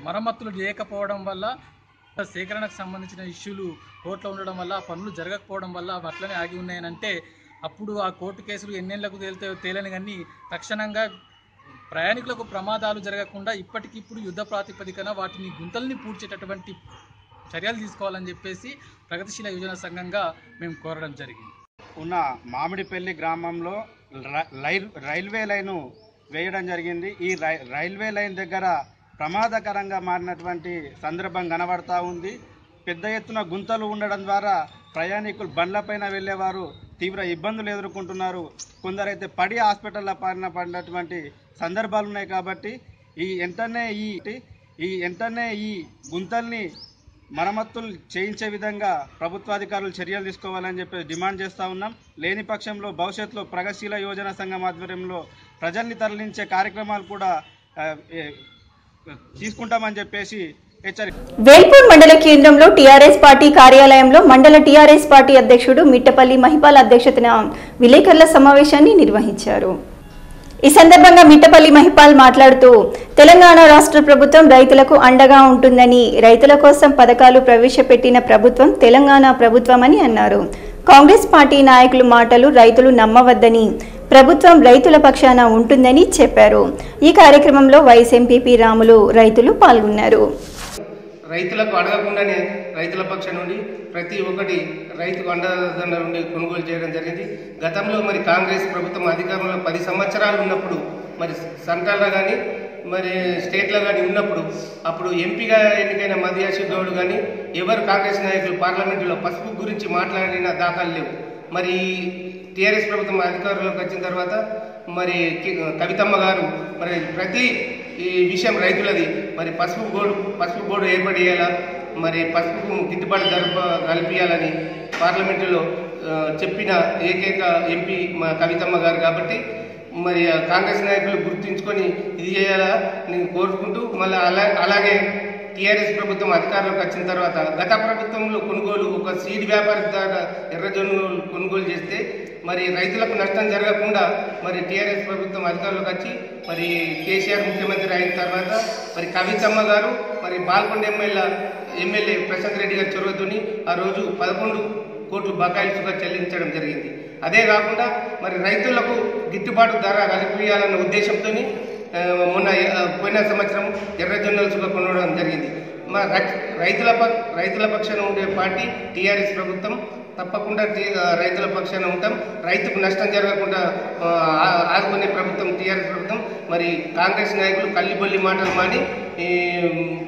మరమ్మతులు చేయకపోవడం వల్ల సేకరణకు సంబంధించిన ఇష్యూలు కోర్టులో ఉండడం వల్ల పనులు జరగకపోవడం వల్ల అట్లనే ఆగి ఉన్నాయనంటే అప్పుడు ఆ కోర్టు కేసులు ఎన్నేళ్లకు తేలని కానీ తక్షణంగా ప్రయాణికులకు ప్రమాదాలు జరగకుండా ఇప్పటికిప్పుడు యుద్ధ ప్రాతిపదికన వాటిని గుంతల్ని పూడ్చేటటువంటి చర్యలు తీసుకోవాలని చెప్పేసి ప్రగతిశీల యువజన సంఘంగా మేము కోరడం జరిగింది. ఉన్న మామిడిపల్లి గ్రామంలో రైల్వే లైను వేయడం జరిగింది. ఈ రైల్వే లైన్ దగ్గర ప్రమాదకరంగా మారినటువంటి సందర్భం కనబడతా ఉంది. పెద్ద ఎత్తున గుంతలు ఉండడం ద్వారా ప్రయాణికులు బండ్లపైన వెళ్ళేవారు తీవ్ర ఇబ్బందులు ఎదుర్కొంటున్నారు. కొందరైతే పడి హాస్పిటల్లో పడినటువంటి సందర్భాలు ఉన్నాయి. కాబట్టి వెంటనే ఈ గుంతల్ని మరమ్మతులు చేయించే విధంగా ప్రభుత్వాధికారులు చర్యలు తీసుకోవాలని చెప్పి డిమాండ్ చేస్తూ ఉన్నాం. లేని పక్షంలో భవిష్యత్తులో ప్రగతిశీల యువజన సంఘం ఆధ్వర్యంలో ప్రజల్ని తరలించే కార్యక్రమాలు కూడా తీసుకుంటామని చెప్పేసి వేల్పూర్ మండల కేంద్రంలో టీఆర్ఎస్ పార్టీ కార్యాలయంలో మండల టీఆర్ఎస్ పార్టీ అధ్యక్షుడు మిట్టపల్లి మహిపాల్ అధ్యక్షతన విలేకరుల సమావేశాన్ని నిర్వహించారు. ఈ సందర్భంగా మిట్టపల్లి మహిపాల్ మాట్లాడుతూ తెలంగాణ రాష్ట్ర ప్రభుత్వం రైతులకు అండగా ఉంటుందని, రైతుల కోసం పథకాలు ప్రవేశపెట్టిన ప్రభుత్వం తెలంగాణ ప్రభుత్వమని అన్నారు. కాంగ్రెస్ పార్టీ నాయకుల మాటలు రైతులు నమ్మవద్దని, ప్రభుత్వం రైతుల పక్షాన ఉంటుందని చెప్పారు. ఈ కార్యక్రమంలో వైస్ ఎంపీపీ రాములు, రైతులు పాల్గొన్నారు. రైతులకు అడగకుండానే రైతుల పక్షం నుండి ప్రతి ఒక్కటి రైతుకు అండదండ నుండి కొనుగోలు చేయడం జరిగింది. గతంలో మరి కాంగ్రెస్ ప్రభుత్వం అధికారంలో 10 సంవత్సరాలు ఉన్నప్పుడు మరి సెంట్రల్లో కానీ మరి స్టేట్లో కానీ ఉన్నప్పుడు అప్పుడు ఎంపీగా ఎన్నికైన మధ్యాషి గౌడ్ కానీ ఎవరు కాంగ్రెస్ నాయకులు పార్లమెంటులో పసుపు గురించి మాట్లాడిన దాఖలు లేవు. మరి టీఆర్ఎస్ ప్రభుత్వం అధికారంలోకి వచ్చిన తర్వాత మరి కవితమ్మ గారు మరి ప్రతి ఈ విషయం రైతులది మరి పసుపు బోర్డు ఏర్పడేయాలా, మరి పసుపు గిట్టుబాటు కల్పించాలని పార్లమెంటులో చెప్పిన ఏకైక ఎంపీ మా కవితమ్మ గారు. కాబట్టి మరి కాంగ్రెస్ నాయకులు గుర్తుంచుకొని ఇది చేయాలా నేను కోరుకుంటూ మళ్ళీ అలాగే టీఆర్ఎస్ ప్రభుత్వం అధికారంలోకి వచ్చిన తర్వాత గత ప్రభుత్వంలో కొనుగోలు ఒక సీడ్ వ్యాపారి ద్వారా ఎర్రజొన్నలు కొనుగోలు చేస్తే మరి రైతులకు నష్టం జరగకుండా మరి టీఆర్ఎస్ ప్రభుత్వం అధికారంలోకి వచ్చి మరి కేసీఆర్ ముఖ్యమంత్రి అయిన తర్వాత మరి కవితమ్మ గారు మరి బాల్కొండ ఎమ్మెల్యే ప్రశాంత్ రెడ్డి గారి చొరవతోని ఆ రోజు 11 కోట్లు బకాయిలుగా చెల్లించడం జరిగింది. అదే కాకుండా మరి రైతులకు గిట్టుబాటు ధర కల్పించాలన్న ఉద్దేశంతో మొన్న పోయిన సంవత్సరం ఎర్రజొన్నలు సుగా కొనడం జరిగింది. మా రైతుల పక్షాన ఉండే పార్టీ టీఆర్ఎస్ ప్రభుత్వం. తప్పకుండా రైతుల పక్షాన ఉంటాం. రైతుకు నష్టం జరగకుండా ఆదుకునే ప్రభుత్వం టీఆర్ఎస్ ప్రభుత్వం. మరి కాంగ్రెస్ నాయకులు కల్లిబొల్లి మాటలు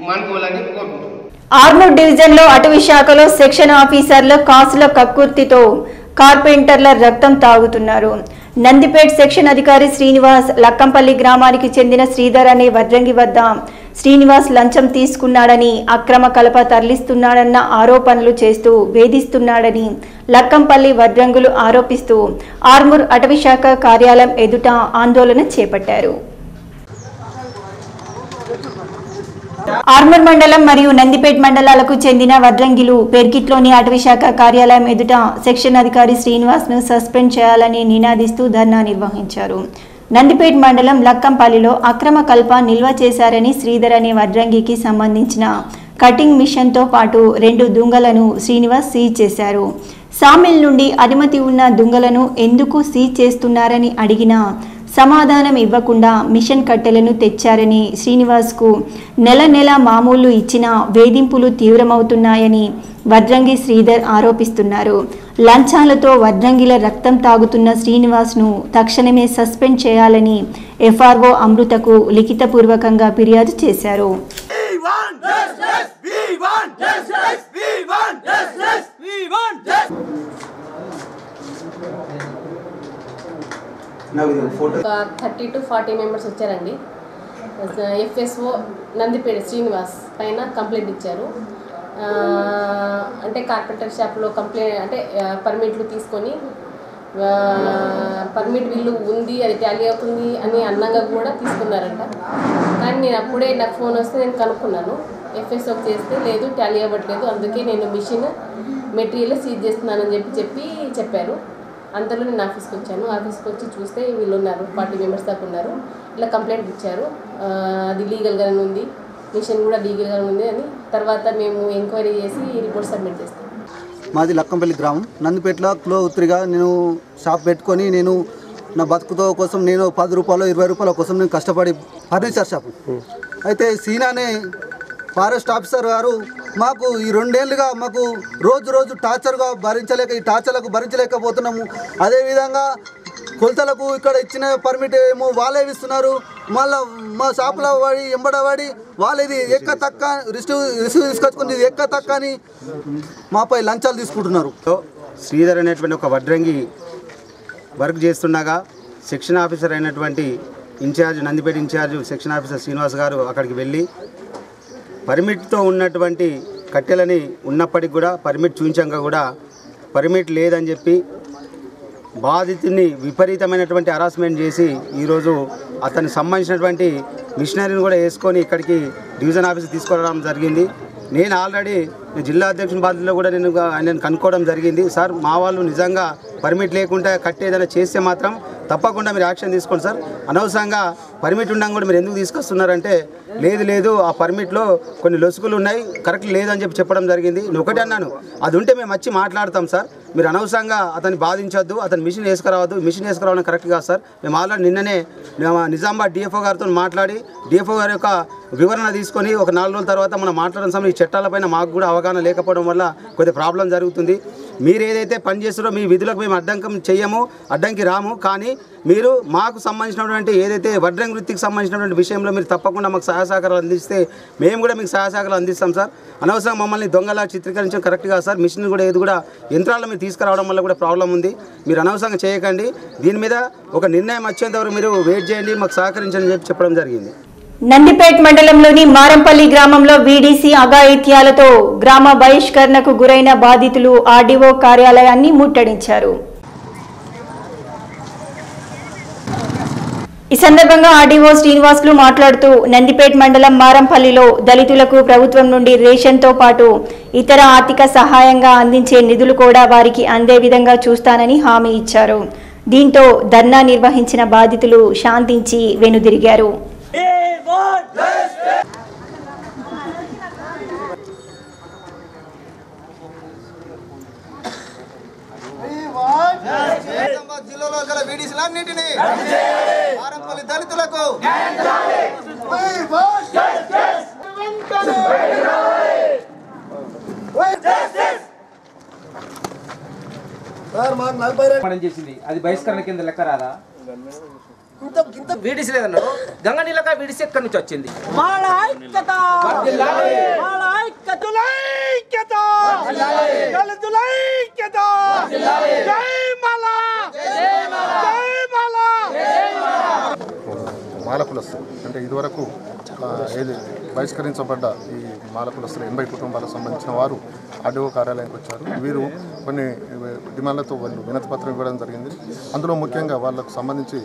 మానుకోవాలని కోరుకుంటున్నాం. ఆర్మూర్ డివిజన్ లో అటవీ శాఖలో సెక్షన్ ఆఫీసర్ల కాసుల కక్కుర్తితో కార్పెంటర్ల రక్తం తాగుతున్నారు. నందిపేట్ సెక్షన్ అధికారి శ్రీనివాస్ లక్కంపల్లి గ్రామానికి చెందిన శ్రీధర్ అనే వడ్రంగి వద్ద శ్రీనివాస్ లంచం తీసుకున్నాడని, అక్రమ కలప తరలిస్తున్నాడన్న ఆరోపణలు చేస్తూ వేధిస్తున్నాడని లక్కంపల్లి వడ్రంగులు ఆరోపిస్తూ ఆర్మూర్ అటవీశాఖ కార్యాలయం ఎదుట ఆందోళన చేపట్టారు. ఆర్మూర్ మండలం మరియు నందిపేట్ మండలాలకు చెందిన వడ్రంగిలు పెర్కిట్లోని అటవీశాఖ కార్యాలయం ఎదుట సెక్షన్ అధికారి శ్రీనివాస్ను సస్పెండ్ చేయాలని నినాదిస్తూ ధర్నా నిర్వహించారు. నందిపేట్ మండలం లక్కంపల్లిలో అక్రమ కల్ప నిల్వ చేశారని శ్రీధర్ అనే వడ్రంగికి సంబంధించిన కటింగ్ మిషన్తో పాటు 2 దుంగలను శ్రీనివాస్ సీజ్ చేశారు. సామిల్ నుండి అనుమతి ఉన్న దుంగలను ఎందుకు సీజ్ చేస్తున్నారని అడిగినా సమాధానం ఇవ్వకుండా మిషన్ కట్టెలను తెచ్చారని, శ్రీనివాస్కు నెల మామూలు ఇచ్చినా వేధింపులు తీవ్రమవుతున్నాయని వడ్రంగి శ్రీధర్ ఆరోపిస్తున్నారు. లంచాలతో వడ్రంగిల రక్తం తాగుతున్న శ్రీనివాస్ను తక్షణమే సస్పెండ్ చేయాలని ఎఫ్ఆర్ఓ అమృతకు లిఖితపూర్వకంగా ఫిర్యాదు చేశారు. ఒక 30 to 40 మెంబర్స్ వచ్చారండి. ఎఫ్ఎస్ఓ నందిపేట శ్రీనివాస్ పైన కంప్లైంట్ ఇచ్చారు. అంటే కార్పెంటర్ షాప్లో పర్మిట్లు తీసుకొని పర్మిట్ బిల్లు ఉంది, అది టాలీ అవుతుంది అని అన్నగా కూడా తీసుకున్నారంట. కానీ నేను అప్పుడే నాకు ఫోన్ వస్తే నేను కనుక్కున్నాను. ఎఫ్ఎస్ఓకి చేస్తే లేదు, టాలీ అవ్వట్లేదు, అందుకే నేను మిషన్ మెటీరియల్ సీజ్ చేస్తున్నానని చెప్పారు. అంతలో నేను ఆఫీస్కి వచ్చాను. ఆఫీస్కి వచ్చి చూస్తే వీళ్ళు ఉన్నారు, 40 మెంబర్స్ దాకా ఉన్నారు. ఇలా కంప్లైంట్ ఇచ్చారు, అది లీగల్గానే ఉంది, మిషన్ కూడా లీగల్గానే ఉంది అని. తర్వాత మేము ఎంక్వైరీ చేసి రిపోర్ట్ సబ్మిట్ చేస్తాం. మాది లక్కంపల్లి గ్రామం. నందిపేటలో క్లో ఉత్తిరిగా నేను షాప్ పెట్టుకొని నేను నా బతుకుతో కోసం నేను 10 రూపాయలు 20 రూపాయల కోసం నేను కష్టపడి ఫర్నిచర్ షాపు అయితే సీనానే ఫారెస్ట్ ఆఫీసర్ గారు మాకు ఈ 2 ఏళ్ళుగా మాకు రోజు టార్చర్గా ఈ టార్చర్లకు భరించలేకపోతున్నాము. అదేవిధంగా కొలతలకు ఇక్కడ ఇచ్చిన పర్మిట్ ఏమో వాళ్ళే ఇస్తున్నారు. మళ్ళీ మా షాపులో ఎంబడవాడి వాళ్ళు ఇది ఎక్క తక్క రిసీవ్ తీసుకొచ్చుకుని ఇది ఎక్క తక్క అని మాపై లంచాలు తీసుకుంటున్నారు. శ్రీధర్ అనేటువంటి ఒక వడ్రంగి వర్క్ చేస్తుండగా సెక్షన్ ఆఫీసర్ అయినటువంటి Nandipet incharge section officer Srinivas గారు అక్కడికి వెళ్ళి పర్మిట్తో ఉన్నటువంటి కట్టెలని ఉన్నప్పటికి కూడా పర్మిట్ చూపించాక కూడా పర్మిట్ లేదని చెప్పి బాధితుని విపరీతమైనటువంటి హరాస్మెంట్ చేసి ఈరోజు అతనికి సంబంధించినటువంటి మిషనరీని కూడా వేసుకొని ఇక్కడికి డివిజన్ ఆఫీస్కి తీసుకురావడం జరిగింది. నేను ఆల్రెడీ జిల్లా అధ్యక్షుని బాధ్యతలో కూడా నేను కనుక్కోవడం జరిగింది. సార్ మా వాళ్ళు నిజంగా పర్మిట్ లేకుండా కట్టేదైనా చేస్తే మాత్రం తప్పకుండా మీరు యాక్షన్ తీసుకోండి సార్, అనవసరంగా పర్మిట్ ఉండగా కూడా మీరు ఎందుకు తీసుకొస్తున్నారంటే లేదు ఆ పర్మిట్లో కొన్ని లొసుగులు ఉన్నాయి, కరెక్ట్ లేదని చెప్పడం జరిగింది. నేను ఒకటే అన్నాను, అది ఉంటే మేము వచ్చి మాట్లాడతాం సార్, మీరు అనవసరంగా అతన్ని బాధించొద్దు, అతను మిషన్ వేసుకురావద్దు, మిషన్ వేసుకురావడం కరెక్ట్ కాదు సార్. మేము ఆల్రెడీ నిన్ననే నిజామాబాద్ డిఎఫ్ఓ గారితో మాట్లాడి డిఎఫ్ఓ గారి యొక్క వివరణ తీసుకొని ఒక 4 రోజుల తర్వాత మనం మాట్లాడిన సమయం ఈ చట్టాలపైన మాకు కూడా అవగాహన లేకపోవడం వల్ల కొద్దిగా ప్రాబ్లం జరుగుతుంది. మీరు ఏదైతే పని చేస్తారో మీ విధులకు మేము అడ్డంకి రాము, కానీ మీరు మాకు సంబంధించినటువంటి ఏదైతే వడ్రంగి వృత్తికి సంబంధించినటువంటి విషయంలో మీరు తప్పకుండా మాకు సహాయ సహకారాలు అందిస్తే మేము కూడా మీకు సహాయ సహకారాలు అందిస్తాం సార్. అనవసరం మమ్మల్ని దొంగలా చిత్రీకరించడం కరెక్ట్ కాదు సార్. మిషన్ కూడా ఏది కూడా యంత్రాలను మీరు తీసుకురావడం వల్ల కూడా ప్రాబ్లం ఉంది. మీరు అనవసరంగా చేయకండి, దీని మీద ఒక నిర్ణయం వచ్చేంత వరకు మీరు వెయిట్ చేయండి, మాకు సహకరించని చెప్పడం జరిగింది. నందిపేట్ మండలంలోని మారంపల్లి గ్రామంలో వీడీసీ అఘాయిత్యాలతో గ్రామ బహిష్కరణకు గురైన బాధితులు ఆర్డీఓ కార్యాలయాన్ని ముట్టడించారు. ఈ సందర్భంగా ఆర్డీఓ శ్రీనివాసులు మాట్లాడుతూ నందిపేట్ మండలం మారంపల్లిలో దళితులకు ప్రభుత్వం నుండి రేషన్తో పాటు ఇతర ఆర్థిక సహాయంగా అందించే నిధులు కూడా వారికి అందే విధంగా చూస్తానని హామీ ఇచ్చారు. దీంతో ధర్నా నిర్వహించిన బాధితులు శాంతించి వెనుదిరిగారు. జిల్లాలో గల వీడీసీలన్నింటినీ మారంపల్లి దళితులకు చేసింది అది బహిష్కరణ కింద లెక్క రాదా? ఇంత వీడిసి లేదన్నారు, గంగ నీళ్ళక వీడిసి ఎక్కడి నుంచి వచ్చింది? మాల కులస్తులు అంటే ఇదివరకు ఏది బహిష్కరించబడ్డ ఈ మాల కులస్తులు 80 కుటుంబాలకు సంబంధించిన వారు ఆర్డీఓ కార్యాలయానికి వచ్చారు. వీరు కొన్ని డిమాండ్లతో వాళ్ళు వినతి పత్రం ఇవ్వడం జరిగింది. అందులో ముఖ్యంగా వాళ్ళకు సంబంధించి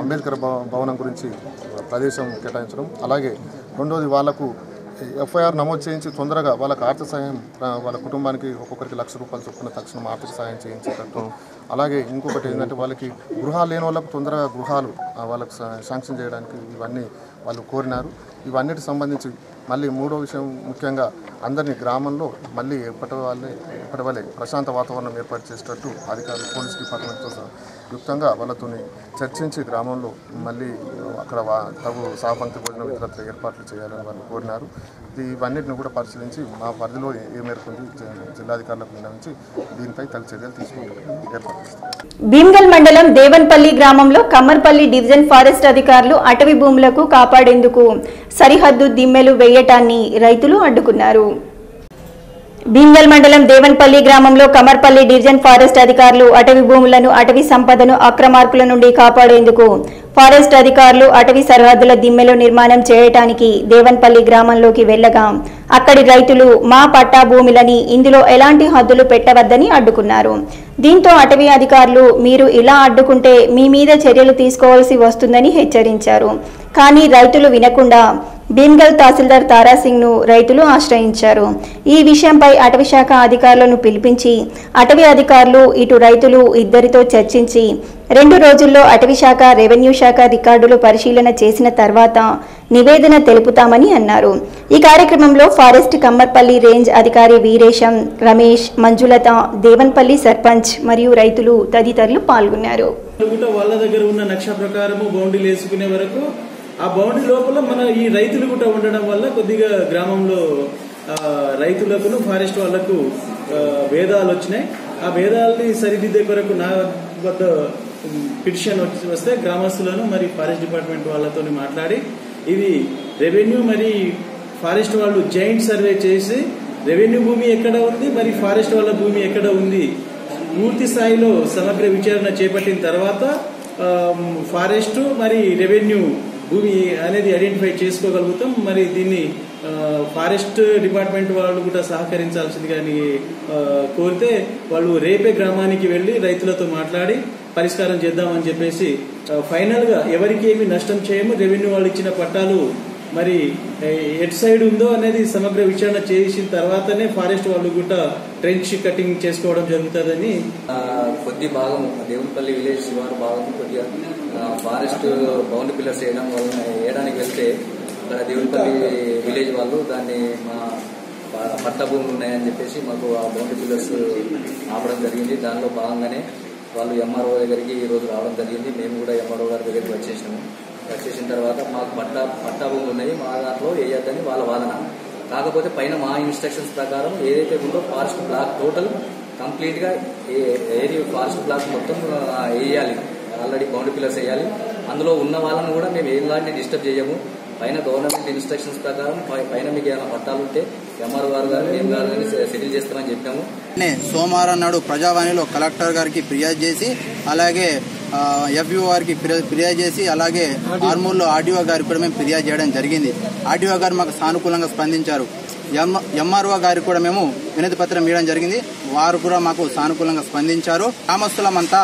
అంబేద్కర్ భవనం గురించి ప్రదేశం కేటాయించడం, అలాగే రెండోది వాళ్లకు ఎఫ్ఐఆర్ నమోదు చేయించి తొందరగా వాళ్ళకి ఆర్థిక సాయం వాళ్ళ కుటుంబానికి ఒక్కొక్కరికి ₹1,00,000 చొప్పున తక్షణం ఆర్థిక సాయం చేయించేటట్టు, అలాగే ఇంకొకటి ఏంటంటే వాళ్ళకి గృహాలు లేని వాళ్ళకు తొందరగా గృహాలు వాళ్ళకు శాంక్షన్ చేయడానికి ఇవన్నీ వాళ్ళు కోరినారు. ఇవన్నిటికి సంబంధించి మళ్ళీ మూడో విషయం ముఖ్యంగా అందరినీ గ్రామంలో మళ్ళీ ఎప్పటి వల్లే ప్రశాంత వాతావరణం ఏర్పాటు చేసేటట్టు అధికారులు పోలీస్ డిపార్ట్మెంట్తో యుక్తంగా వాళ్ళతో చర్చించి గ్రామంలో మళ్ళీ అక్కడ తగు సహపంక్తి భోజనం ఇతరత్ర ఏర్పాట్లు చేయాలని వాళ్ళు కోరినారు. ఇవన్నిటిని కూడా పరిశీలించి మా పరిధిలో ఏ మేరకు జిల్లాధికారులకు విన్నవించి దీనిపై తగు చర్యలు తీసుకుంటాం ఏర్పాటు చేస్తాం. భీమ్గల్ మండలం దేవన్పల్లి గ్రామంలో కమ్మర్పల్లి డివిజన్ ఫారెస్ట్ అధికారులు అటవీ భూములకు కాపాడేందుకు సరిహద్దు దిమ్మెలు వేయటాన్ని రైతులు అడ్డుకున్నారు. భీమ్గల్ మండలం దేవన్పల్లి గ్రామంలో కమర్పల్లి డివిజన్ ఫారెస్ట్ అధికారులు అటవీ భూములను అటవీ సంపదను అక్రమార్కుల నుండి కాపాడేందుకు ఫారెస్ట్ అధికారులు అటవీ సరిహద్దుల దిమ్మెలో నిర్మాణం చేయటానికి దేవన్పల్లి గ్రామంలోకి వెళ్లగా అక్కడి రైతులు మా పట్టా భూములని ఇందులో ఎలాంటి హద్దులు పెట్టవద్దని అడ్డుకున్నారు. దీంతో అటవీ అధికారులు మీరు ఇలా అడ్డుకుంటే మీ మీద చర్యలు తీసుకోవాల్సి వస్తుందని హెచ్చరించారు. కానీ రైతులు వినకుండా భీమ్గల్ తహసీల్దార్ తారాసింగ్ ను రైతులు ఆశ్రయించారు. ఈ విషయంపై అటవీ శాఖ అధికారులను పిలిపించి అటవీ అధికారులు ఇటు రైతులు ఇద్దరితో చర్చించి 2 రోజుల్లో అటవీ శాఖ రెవెన్యూ శాఖ రికార్డులు పరిశీలన చేసిన తర్వాత నివేదన తెలుపుతామని అన్నారు. ఈ కార్యక్రమంలో ఫారెస్ట్ కమ్మర్పల్లి రేంజ్ అధికారి వీరేశం, రమేష్, మంజులత, దేవన్పల్లి సర్పంచ్ మరియు రైతులు తదితరులు పాల్గొన్నారు. వాళ్ళ దగ్గర ఉన్న నక్ష ప్రకారము బౌండరీలు వేసుకునే వరకు ఆ బౌండరీ లోపల మన ఈ రైతులు కూడా ఉండడం వల్ల కొద్దిగా గ్రామంలో రైతులకు ఫారెస్ట్ వాళ్లకు భేదాలు వచ్చినాయి. ఆ భేదాలని సరిదిద్దే కొరకు నా వద్ద పిటిషన్ వస్తే గ్రామస్తులను మరి ఫారెస్ట్ డిపార్ట్మెంట్ వాళ్ళతో మాట్లాడి ఇది రెవెన్యూ మరి ఫారెస్ట్ వాళ్ళు జాయింట్ సర్వే చేసి రెవెన్యూ భూమి ఎక్కడ ఉంది మరి ఫారెస్ట్ వాళ్ళ భూమి ఎక్కడ ఉంది పూర్తి స్థాయిలో సమగ్ర విచారణ చేపట్టిన తర్వాత ఫారెస్ట్ మరి రెవెన్యూ భూమి అనేది ఐడెంటిఫై చేసుకోగలుగుతాం. మరి దీన్ని ఫారెస్ట్ డిపార్ట్మెంట్ వాళ్ళు కూడా సహకరించాల్సింది కానీ కోరితే వాళ్ళు రేపే గ్రామానికి వెళ్లి రైతులతో మాట్లాడి పరిష్కారం చేద్దామని చెప్పేసి ఫైనల్ గా ఎవరికి ఏమి నష్టం చేయము, రెవెన్యూ వాళ్ళు ఇచ్చిన పట్టాలు మరి ఎట్ సైడ్ ఉందో అనేది సమగ్ర విచారణ చేసిన తర్వాతనే ఫారెస్ట్ వాళ్ళు కూడా ట్రెంచ్ కటింగ్ చేసుకోవడం జరుగుతుందని కొద్ది భాగం దేవునిపల్లి విలేజ్ శివారు భాగం కొద్దిగా ఫారెస్ట్ బౌండరీ పిల్లర్స్ వేయడానికి వెళ్తే ఇక్కడ దేవునిపల్లి విలేజ్ వాళ్ళు దాన్ని మా పట్ట భూములు ఉన్నాయని చెప్పేసి మాకు ఆ బౌండరీ పిల్లర్స్ ఆపడం జరిగింది. దానిలో భాగంగానే వాళ్ళు ఎంఆర్ఓ దగ్గరికి ఈ రోజు రావడం జరిగింది. మేము కూడా ఎంఆర్ఓ గారి దగ్గరికి వచ్చేసినాము. వచ్చేసిన తర్వాత మాకు పట్టా భూములు ఉన్నాయి, మా దాంట్లో వేయద్దని వాళ్ళ వాదన. కాకపోతే పైన మా ఇన్స్ట్రక్షన్స్ ప్రకారం ఏదైతే ఉందో ఫారెస్ట్ బ్లాక్ టోటల్ కంప్లీట్ గా ఏది ఫారెస్ట్ బ్లాక్ మొత్తం వేయాలి, ఆల్రెడీ బౌండరీ పిల్లర్స్ వేయాలి. అందులో ఉన్న వాళ్ళని కూడా మేము ఎలాంటి డిస్టర్బ్ చేయము. పైన గవర్నమెంట్ ఇన్స్ట్రక్షన్స్ ప్రకారం పైన మీకు ఏమైనా పట్టాలు ఉంటే ఎంఆర్ఓ గారు మేము గారు సెటిల్ చేస్తామని చెప్పాము. సోమవారం నాడు ప్రజావాణిలో కలెక్టర్ గారికి ఫిర్యాదు చేసి అలాగే ఎఫ్ఈఓ గారికి ఫిర్యాదు చేసి అలాగే ఆర్మూర్లో ఆర్డీఓ గారికి కూడా మేము ఫిర్యాదు చేయడం జరిగింది. ఆర్డీఓ గారు మాకు సానుకూలంగా స్పందించారు. ఎంఆర్ఓ గారికి కూడా మేము వినతి పత్రం ఇవ్వడం జరిగింది. వారు కూడా మాకు సానుకూలంగా స్పందించారు. గ్రామస్తులమంతా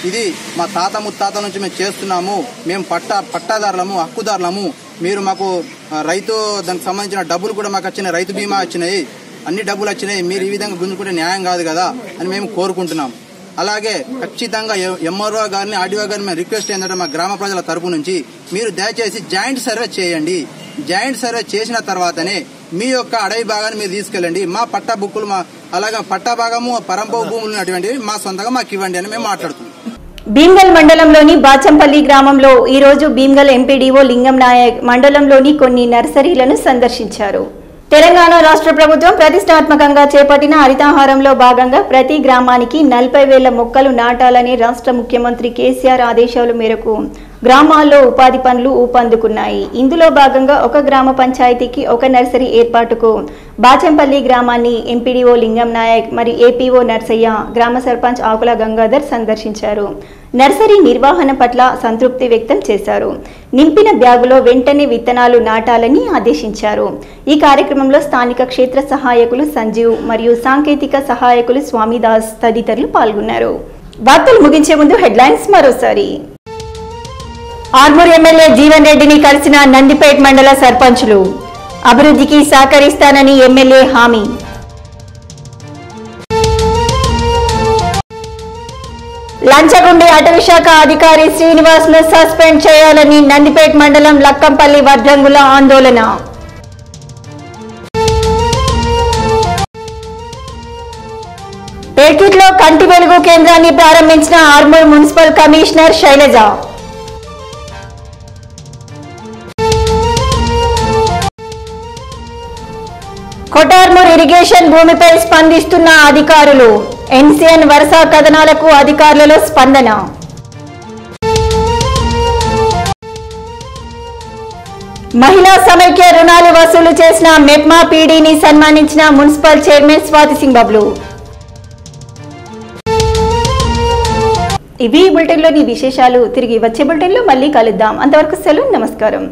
ఇది మా తాత ముత్తాతల నుంచి మేము చేస్తున్నాము, మేము పట్టాదారులము, హక్కుదారులము, మీరు మాకు రైతు దానికి సంబంధించిన డబ్బులు కూడా మాకు వచ్చినాయి, రైతు బీమా వచ్చినాయి, అన్ని డబ్బులు వచ్చినాయి, మీరు ఈ విధంగా గుంజుకుంటే న్యాయం కాదు కదా అని మేము కోరుకుంటున్నాం. అలాగే ఖచ్చితంగా ఎంఆర్ఓ గారిని ఆర్డీఓ గారిని మేము రిక్వెస్ట్ ఏంటంటే మా గ్రామ ప్రజల తరపు నుంచి మీరు దయచేసి జాయింట్ సర్వే చేయండి. జాయింట్ సర్వే చేసిన తర్వాతనే మీ యొక్క అడవి భాగాన్ని మీరు తీసుకెళ్ళండి. మా పట్టా బుక్కులు అలాగే పట్టా భాగము పరంపో భూములు ఉన్నటువంటివి మా సొంతంగా మాకు ఇవ్వండి అని మేము మాట్లాడుతున్నాం. భీమ్గల్ మండలంలోని బాచంపల్లి గ్రామంలో ఈ రోజు భీమ్గల్ ఎంపీడీఓ లింగం నాయక్ మండలంలోని కొన్ని నర్సరీలను సందర్శించారు. తెలంగాణ రాష్ట్ర ప్రభుత్వం ప్రతిష్టాత్మకంగా చేపట్టిన హరితహారంలో భాగంగా ప్రతి గ్రామానికి 40,000 మొక్కలు నాటాలని రాష్ట్ర ముఖ్యమంత్రి కేసీఆర్ ఆదేశాల మేరకు గ్రామాల్లో ఉపాధి పనులు ఊపందుకున్నాయి. ఇందులో భాగంగా ఒక గ్రామ పంచాయతీకి ఒక నర్సరీ ఏర్పాటుకు బాచంపల్లి గ్రామాన్ని ఎంపీడీఓ లింగం నాయక్ మరియు ఏపీఓ నర్సయ్య, గ్రామ సర్పంచ్ ఆకుల గంగాధర్ సందర్శించారు. నర్సరీ నిర్వహణ పట్ల సంతృప్తి వ్యక్తం చేశారు. నింపిన బ్యాగులో వెంటనే విత్తనాలు నాటాలని ఆదేశించారు. ఈ కార్యక్రమంలో స్థానిక క్షేత్ర సహాయకులు సంజీవ్ మరియు సాంకేతిక సహాయకులు స్వామిదాస్ తదితరులు పాల్గొన్నారు. వార్తలు ముగించే ముందు హెడ్లైన్స్ మరోసారి. ఆర్మూర్ ఎమ్మెల్యే జీవన్ రెడ్డిని కలిసిన నందిపేట్ మండల సర్పంచులు. అభివృద్ధికి సహకరిస్తానని ఎమ్మెల్యే హామీ. లంచగొండి అటవీ శాఖ అధికారి శ్రీనివాస్ ను సస్పెండ్ చేయాలని నందిపేట్ మండలం లక్కంపల్లి వడ్రంగుల ఆందోళన. పేర్కిట్లో కంటి వెలుగు కేంద్రాన్ని ప్రారంభించిన Armoor municipal commissioner Sailaja. Kotarmoor irrigation భూమిపై స్పందిస్తున్న అధికారులు. ఎన్సీఎన్ వరుస కథనాలకు అధికారులలో స్పందన. మహిళా సమైక్య రుణాలు వసూలు చేసిన మెప్మా పీడీని సన్మానించిన మున్సిపల్ చైర్మన్ స్వాతి సింగ్ బబ్లు. ఇవి బులెటిన్లోని విశేషాలు. తిరిగి వచ్చే బులెటిన్లో మళ్ళీ కలుద్దాం. అంతవరకు సెలవు. నమస్కారం.